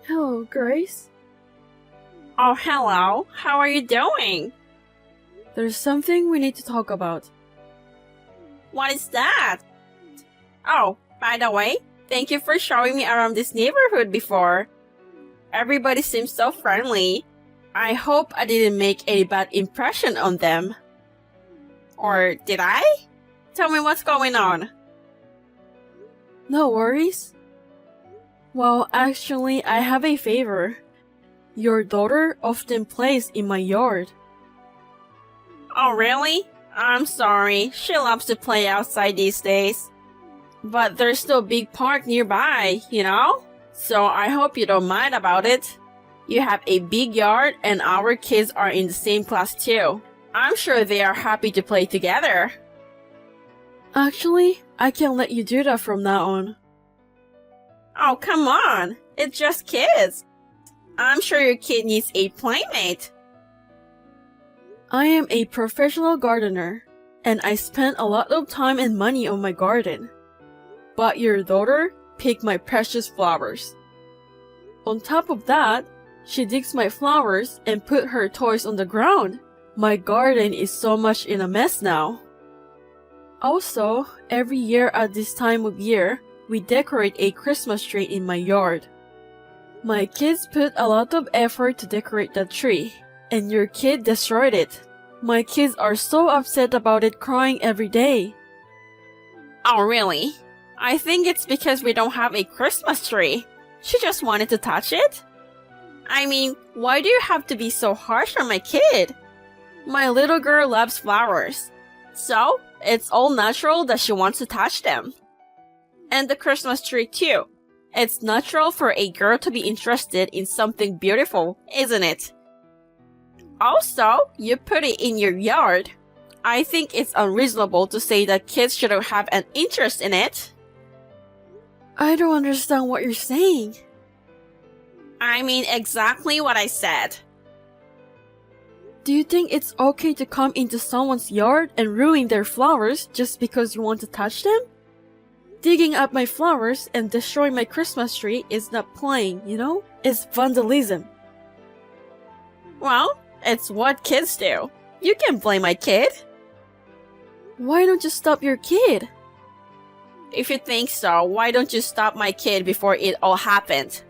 Hello, Grace. Oh, hello. How are you doing? There's something we need to talk about. What is that? Oh, by the way, thank you for showing me around this neighborhood before. Everybody seems so friendly. I hope I didn't make a bad impression on them. Or did I? Tell me what's going on. No worries. Well, actually, I have a favor. Your daughter often plays in my yard. Oh, really? I'm sorry. She loves to play outside these days. But there's still a big park nearby, you know? So I hope you don't mind about it. You have a big yard and our kids are in the same class too. I'm sure they are happy to play together. Actually, I can let you do that from now on. Oh, come on. It's just kids. I'm sure your kid needs a playmate. I am a professional gardener, and I spend a lot of time and money on my garden. But your daughter picked my precious flowers. On top of that, she digs my flowers and put her toys on the ground. My garden is so much in a mess now. Also, every year at this time of year, we decorate a Christmas tree in my yard. My kids put a lot of effort to decorate the tree, and your kid destroyed it. My kids are so upset about it, crying every day. Oh, really? I think it's because we don't have a Christmas tree. She just wanted to touch it? I mean, why do you have to be so harsh on my kid? My little girl loves flowers. So, it's all natural that she wants to touch them. And the Christmas tree too. It's natural for a girl to be interested in something beautiful, isn't it? Also, you put it in your yard. I think it's unreasonable to say that kids shouldn't have an interest in it. I don't understand what you're saying. I mean exactly what I said. Do you think it's okay to come into someone's yard and ruin their flowers just because you want to touch them? Digging up my flowers and destroying my Christmas tree is not playing, you know? It's vandalism. Well, it's what kids do. You can't blame my kid. Why don't you stop your kid? If you think so, why don't you stop my kid before it all happened?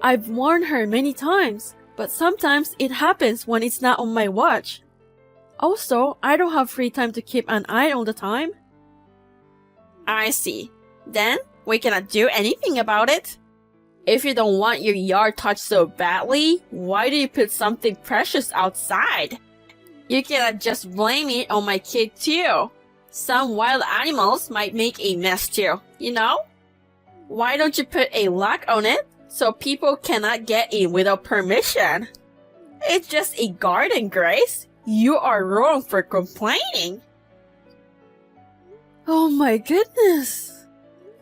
I've warned her many times, but sometimes it happens when it's not on my watch. Also, I don't have free time to keep an eye all the time. I see. Then, we cannot do anything about it. If you don't want your yard touched so badly, why do you put something precious outside? You cannot just blame it on my kid too. Some wild animals might make a mess too, you know? Why don't you put a lock on it so people cannot get in without permission? It's just a garden, Grace. You are wrong for complaining. Oh my goodness!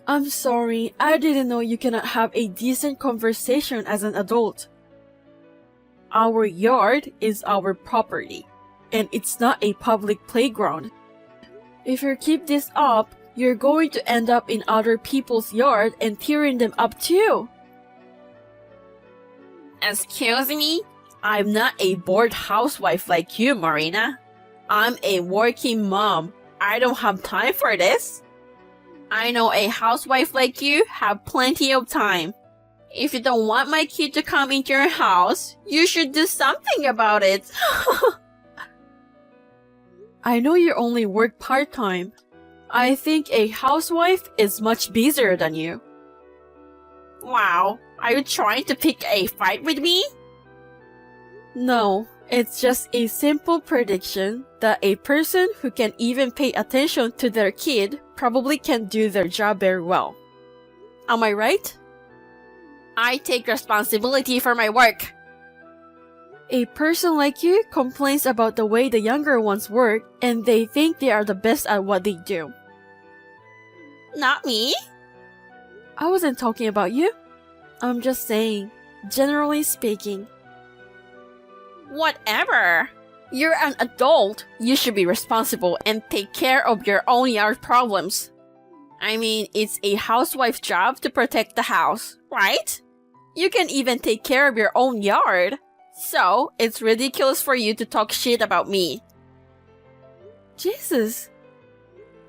I'm sorry, I didn't know you cannot have a decent conversation as an adult. Our yard is our property, and it's not a public playground. If you keep this up, you're going to end up in other people's yard and tearing them up too. Excuse me? I'm not a bored housewife like you, Marina. I'm a working mom. I don't have time for this. I know a housewife like you have plenty of time. If you don't want my kid to come into your house, you should do something about it. I know you only work part-time. I think a housewife is much busier than you. Wow, are you trying to pick a fight with me? No, it's just a simple prediction that a person who can even pay attention to their kid probably can do their job very well. Am I right? I take responsibility for my work. A person like you complains about the way the younger ones work and they think they are the best at what they do. Not me. I wasn't talking about you. I'm just saying, generally speaking. Whatever. You're an adult. You should be responsible and take care of your own yard problems. I mean, it's a housewife's job to protect the house, right? You can even take care of your own yard. So, it's ridiculous for you to talk shit about me. Jesus.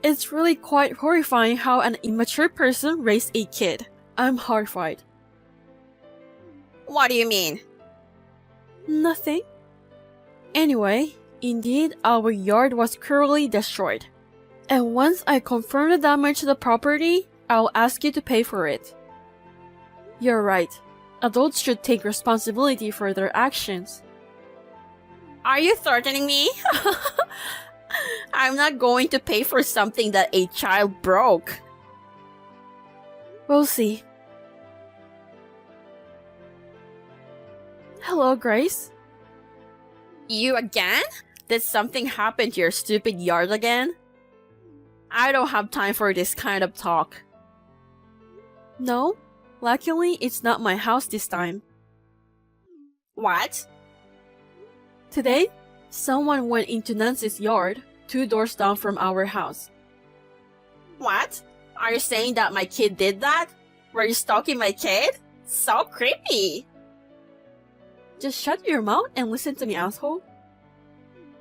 It's really quite horrifying how an immature person raised a kid. I'm horrified. What do you mean? Nothing. Anyway, indeed, our yard was cruelly destroyed. And once I confirm the damage to the property, I'll ask you to pay for it. You're right. Adults should take responsibility for their actions. Are you threatening me? I'm not going to pay for something that a child broke. We'll see. Hello, Grace. You again? Did something happen to your stupid yard again? I don't have time for this kind of talk. No, luckily it's not my house this time. What? Today, someone went into Nancy's yard, 2 doors down from our house. What? Are you saying that my kid did that? Were you stalking my kid? So creepy. Just shut your mouth and listen to me, asshole.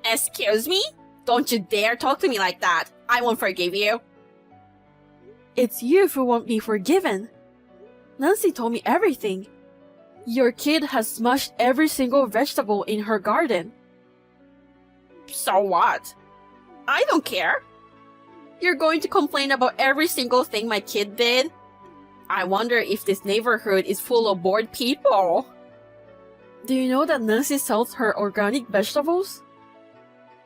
Excuse me? Don't you dare talk to me like that. I won't forgive you. It's you who won't be forgiven. Nancy told me everything. Your kid has smashed every single vegetable in her garden. So what? I don't care. You're going to complain about every single thing my kid did? I wonder if this neighborhood is full of bored people. Do you know that Nancy sells her organic vegetables?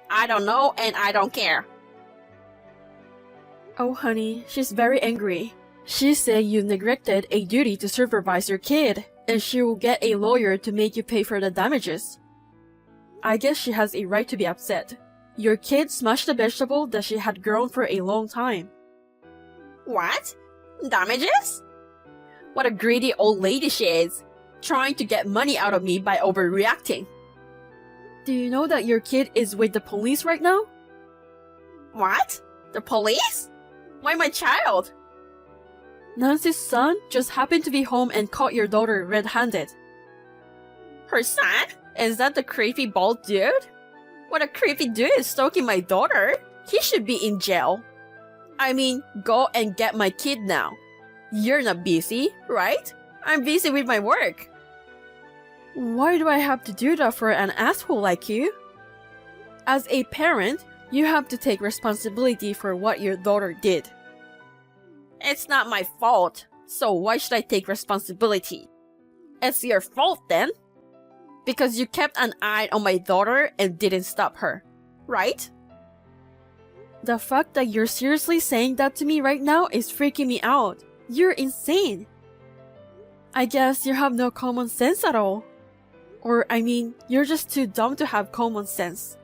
I don't know and I don't care. Oh honey, she's very angry. She said you neglected a duty to supervise your kid, and she will get a lawyer to make you pay for the damages. I guess she has a right to be upset. Your kid smashed a vegetable that she had grown for a long time. What? Damages? What a greedy old lady she is, trying to get money out of me by overreacting. Do you know that your kid is with the police right now? What? The police? Why my child? Nancy's son just happened to be home and caught your daughter red-handed. Her son? Is that the creepy bald dude? What a creepy dude is stalking my daughter. He should be in jail. I mean, go and get my kid now. You're not busy, right? I'm busy with my work. Why do I have to do that for an asshole like you? As a parent, you have to take responsibility for what your daughter did. It's not my fault, so why should I take responsibility? It's your fault then. Because you kept an eye on my daughter and didn't stop her, right? The fact that you're seriously saying that to me right now is freaking me out. You're insane. I guess you have no common sense at all. Or, I mean, you're just too dumb to have common sense.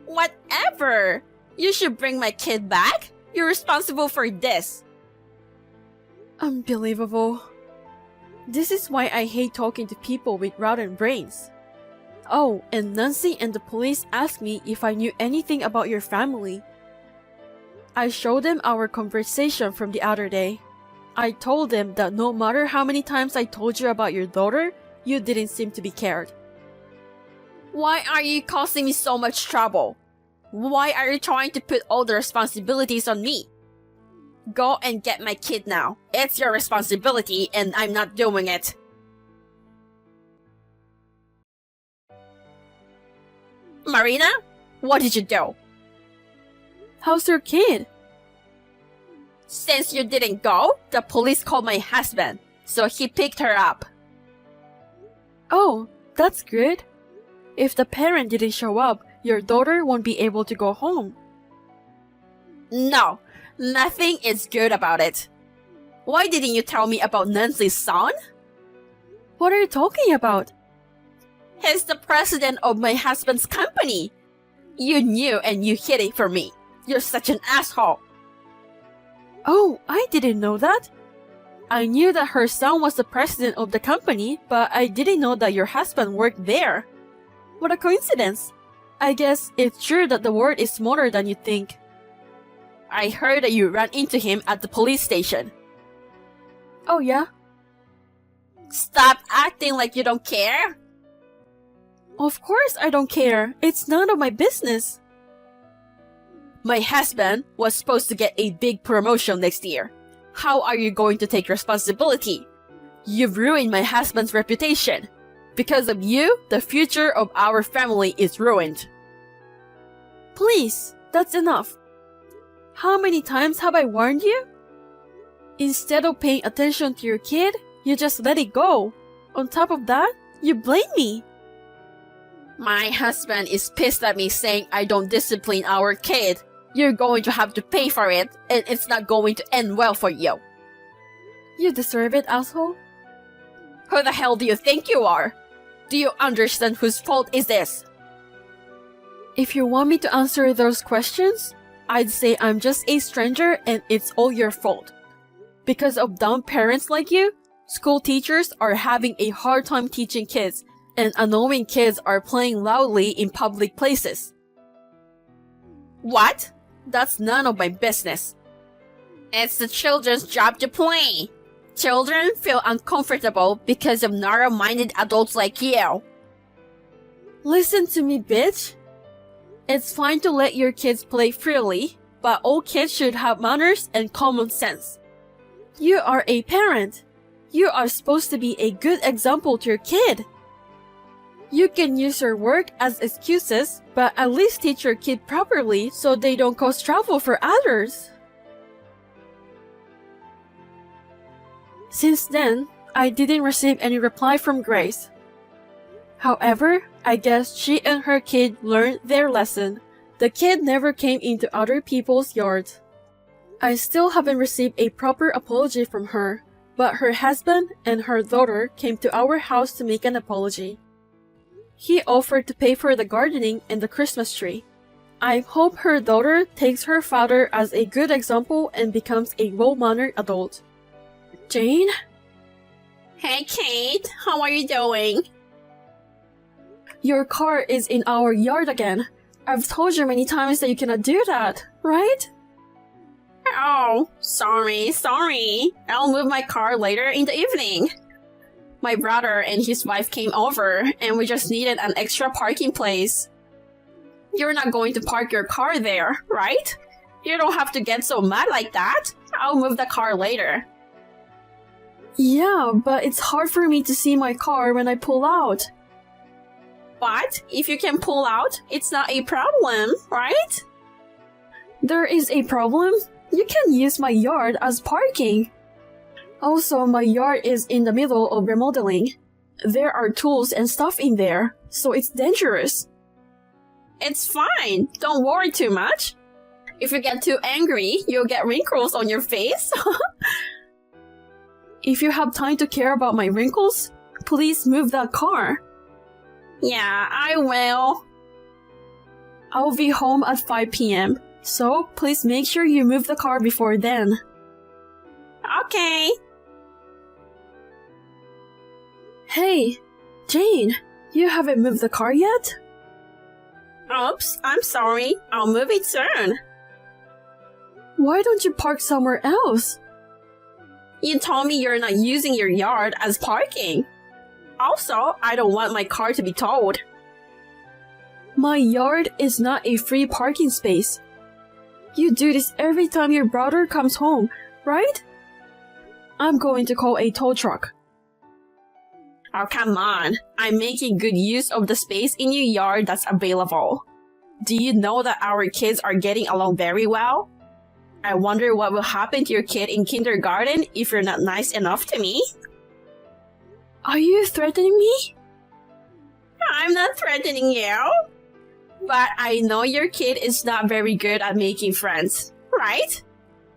Whatever! You should bring my kid back. You're responsible for this. Unbelievable. This is why I hate talking to people with rotten brains. Oh, and Nancy and the police asked me if I knew anything about your family. I showed them our conversation from the other day. I told them that no matter how many times I told you about your daughter, you didn't seem to be cared. Why are you causing me so much trouble? Why are you trying to put all the responsibilities on me? Go and get my kid now. It's your responsibility and I'm not doing it. Marina, what did you do? How's your kid? Since you didn't go, the police called my husband, so he picked her up. Oh, that's good. If the parent didn't show up, your daughter won't be able to go home. No, nothing is good about it. Why didn't you tell me about Nancy's son? What are you talking about? He's the president of my husband's company. You knew and you hid it from me. You're such an asshole. Oh, I didn't know that. I knew that her son was the president of the company, but I didn't know that your husband worked there. What a coincidence. I guess it's true that the world is smaller than you think. I heard that you ran into him at the police station. Oh yeah? Stop acting like you don't care. Of course I don't care. It's none of my business. My husband was supposed to get a big promotion next year. How are you going to take responsibility? You've ruined my husband's reputation. Because of you, the future of our family is ruined. Please, that's enough. How many times have I warned you? Instead of paying attention to your kid, you just let it go. On top of that, you blame me. My husband is pissed at me saying I don't discipline our kid. You're going to have to pay for it, and it's not going to end well for you. You deserve it, asshole. Who the hell do you think you are? Do you understand whose fault is this? If you want me to answer those questions, I'd say I'm just a stranger and it's all your fault. Because of dumb parents like you, school teachers are having a hard time teaching kids, and annoying kids are playing loudly in public places. What? That's none of my business. It's the children's job to play. Children feel uncomfortable because of narrow-minded adults like you. Listen to me, bitch. It's fine to let your kids play freely, but all kids should have manners and common sense. You are a parent. You are supposed to be a good example to your kid. You can use your work as excuses, but at least teach your kid properly so they don't cause trouble for others. Since then, I didn't receive any reply from Grace. However, I guess she and her kid learned their lesson. The kid never came into other people's yards. I still haven't received a proper apology from her, but her husband and her daughter came to our house to make an apology. He offered to pay for the gardening and the Christmas tree. I hope her daughter takes her father as a good example and becomes a well-mannered adult. Jane? Hey Kate, how are you doing? Your car is in our yard again. I've told you many times that you cannot do that, right? Oh, sorry. I'll move my car later in the evening. My brother and his wife came over, and we just needed an extra parking place. You're not going to park your car there, right? You don't have to get so mad like that. I'll move the car later. Yeah, but it's hard for me to see my car when I pull out. But if you can pull out, it's not a problem, right? There is a problem. You can use my yard as parking. Also, my yard is in the middle of remodeling. There are tools and stuff in there, so it's dangerous. It's fine. Don't worry too much. If you get too angry, you'll get wrinkles on your face. If you have time to care about my wrinkles, please move that car. Yeah, I will. I'll be home at 5 p.m., so please make sure you move the car before then. Okay. Hey, Jane, you haven't moved the car yet? Oops, I'm sorry. I'll move it soon. Why don't you park somewhere else? You told me you're not using your yard as parking. Also, I don't want my car to be towed. My yard is not a free parking space. You do this every time your brother comes home, right? I'm going to call a tow truck. Oh, come on. I'm making good use of the space in your yard that's available. Do you know that our kids are getting along very well? I wonder what will happen to your kid in kindergarten if you're not nice enough to me. Are you threatening me? I'm not threatening you. But I know your kid is not very good at making friends, right?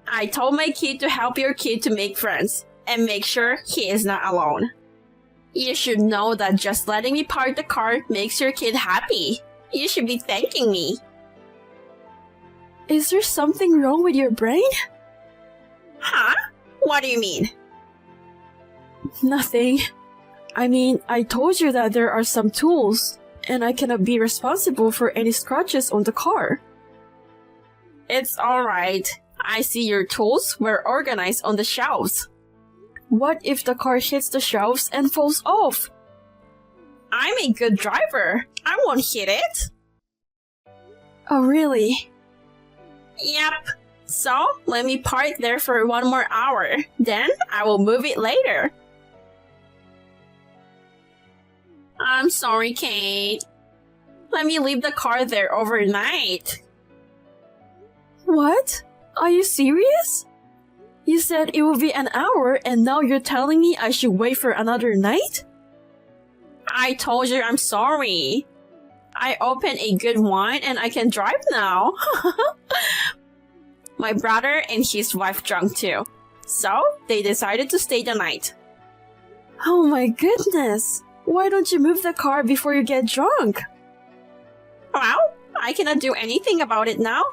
I told my kid to help your kid to make friends and make sure he is not alone. You should know that just letting me park the car makes your kid happy. You should be thanking me. Is there something wrong with your brain? Huh? What do you mean? Nothing. I mean, I told you that there are some tools, and I cannot be responsible for any scratches on the car. It's alright. I see your tools were organized on the shelves. What if the car hits the shelves and falls off? I'm a good driver. I won't hit it. Oh, really? Yep. So, let me park there for 1 more hour. Then, I will move it later. I'm sorry, Kate. Let me leave the car there overnight. What? Are you serious? You said it would be an hour and now you're telling me I should wait for another night? I told you I'm sorry. I opened a good wine and I can drive now. My brother and his wife drunk too. So, they decided to stay the night. Oh my goodness! Why don't you move the car before you get drunk? Well, I cannot do anything about it now.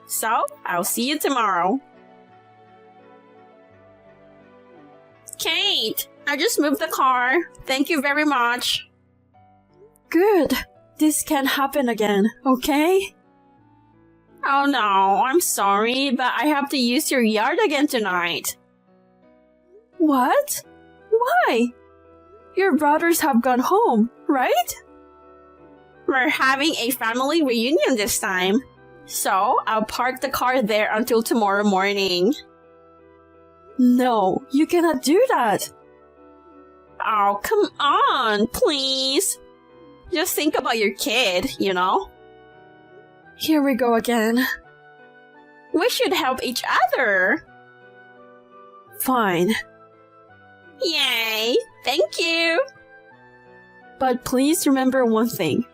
So, I'll see you tomorrow. Kate, I just moved the car. Thank you very much. Good. This can't happen again, okay? Oh no, I'm sorry, but I have to use your yard again tonight. What? Why? Your brothers have gone home, right? We're having a family reunion this time. So, I'll park the car there until tomorrow morning. No, you cannot do that. Oh, come on, please. Just think about your kid, you know? Here we go again. We should help each other. Fine. Yay! Thank you! But please remember one thing.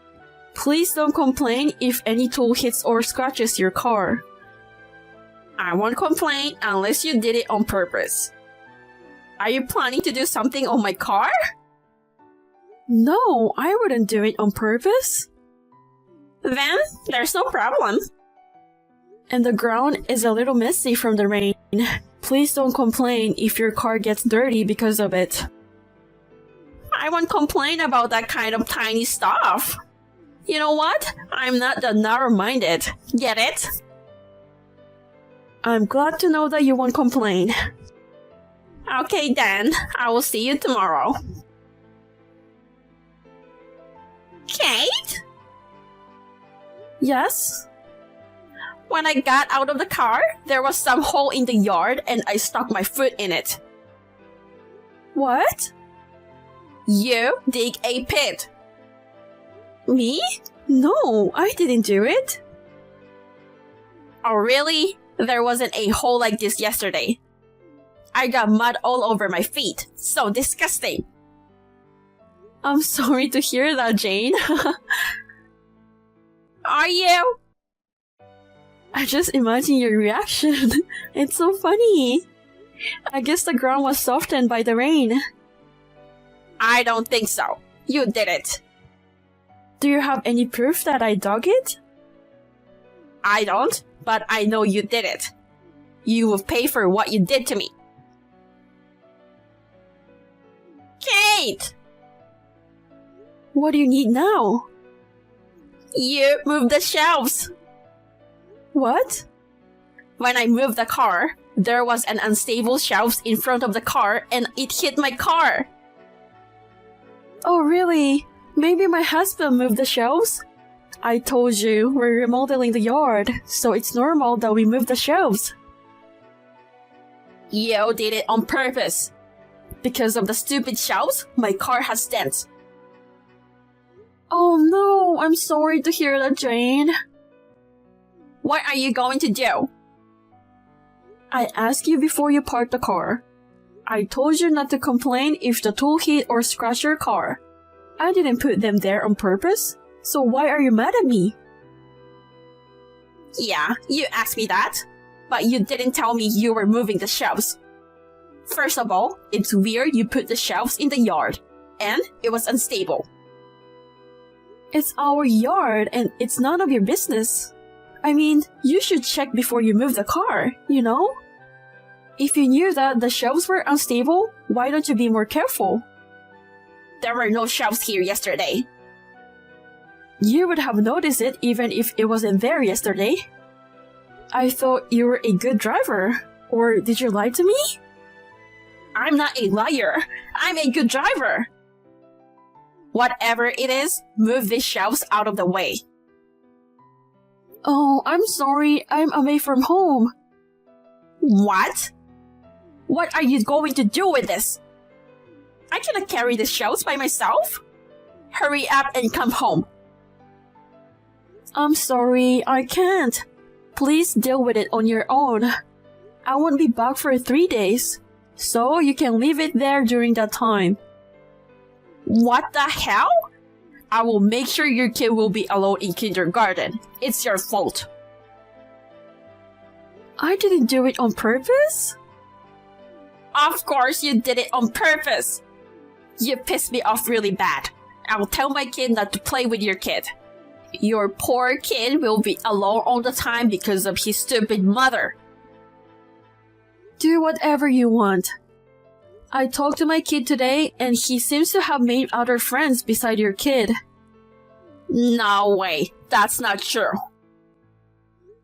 Please don't complain if any tool hits or scratches your car. I won't complain unless you did it on purpose. Are you planning to do something on my car? No, I wouldn't do it on purpose. Then, there's no problem. And the ground is a little messy from the rain. Please don't complain if your car gets dirty because of it. I won't complain about that kind of tiny stuff. You know what? I'm not that narrow-minded. Get it? I'm glad to know that you won't complain. Okay then, I will see you tomorrow. Kate? Yes? When I got out of the car, there was some hole in the yard and I stuck my foot in it. What? You dig a pit. Me? No, I didn't do it. Oh really? There wasn't a hole like this yesterday. I got mud all over my feet. So disgusting. I'm sorry to hear that, Jane. Are you? I just imagine your reaction. It's so funny. I guess the ground was softened by the rain. I don't think so. You did it. Do you have any proof that I dug it? I don't, but I know you did it. You will pay for what you did to me. Kate! What do you need now? You moved the shelves. What? When I moved the car, there was an unstable shelves in front of the car and it hit my car. Oh, really? Maybe my husband moved the shelves? I told you, we're remodeling the yard, so it's normal that we move the shelves. You did it on purpose. Because of the stupid shelves, my car has dents. Oh no, I'm sorry to hear that, Jane. What are you going to do? I asked you before you parked the car. I told you not to complain if the tool hit or scratched your car. I didn't put them there on purpose, so why are you mad at me? Yeah, you asked me that, but you didn't tell me you were moving the shelves. First of all, it's weird you put the shelves in the yard, and it was unstable. It's our yard and it's none of your business. I mean, you should check before you move the car, you know? If you knew that the shelves were unstable, why don't you be more careful? There were no shelves here yesterday. You would have noticed it even if it wasn't there yesterday. I thought you were a good driver. Or did you lie to me? I'm not a liar. I'm a good driver. Whatever it is, move these shelves out of the way. Oh, I'm sorry. I'm away from home. What? What are you going to do with this? I cannot carry the shelves by myself. Hurry up and come home. I'm sorry, I can't. Please deal with it on your own. I won't be back for 3 days, so you can leave it there during that time. What the hell? I will make sure your kid will be alone in kindergarten. It's your fault. I didn't do it on purpose. Of course you did it on purpose. You pissed me off really bad. I will tell my kid not to play with your kid. Your poor kid will be alone all the time because of his stupid mother. Do whatever you want. I talked to my kid today and he seems to have made other friends beside your kid. No way. That's not true.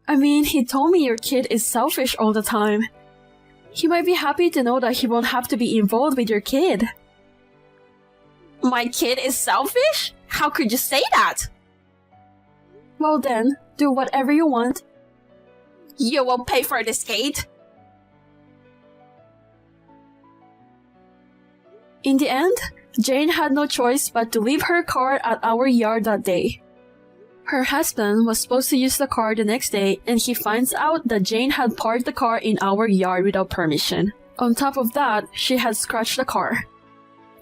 I mean, he told me your kid is selfish all the time. He might be happy to know that he won't have to be involved with your kid. My kid is selfish? How could you say that? Well then, do whatever you want. You will pay for this, Kate. In the end, Jane had no choice but to leave her car at our yard that day. Her husband was supposed to use the car the next day and he finds out that Jane had parked the car in our yard without permission. On top of that, she had scratched the car.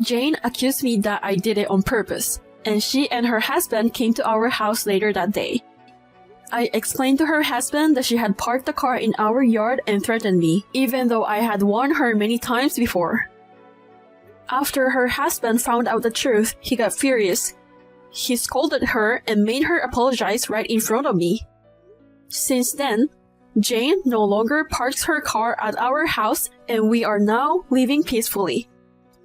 Jane accused me that I did it on purpose, and she and her husband came to our house later that day. I explained to her husband that she had parked the car in our yard and threatened me, even though I had warned her many times before. After her husband found out the truth, he got furious. He scolded her and made her apologize right in front of me. Since then, Jane no longer parks her car at our house and we are now living peacefully.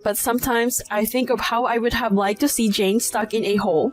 But sometimes I think of how I would have liked to see Jane stuck in a hole.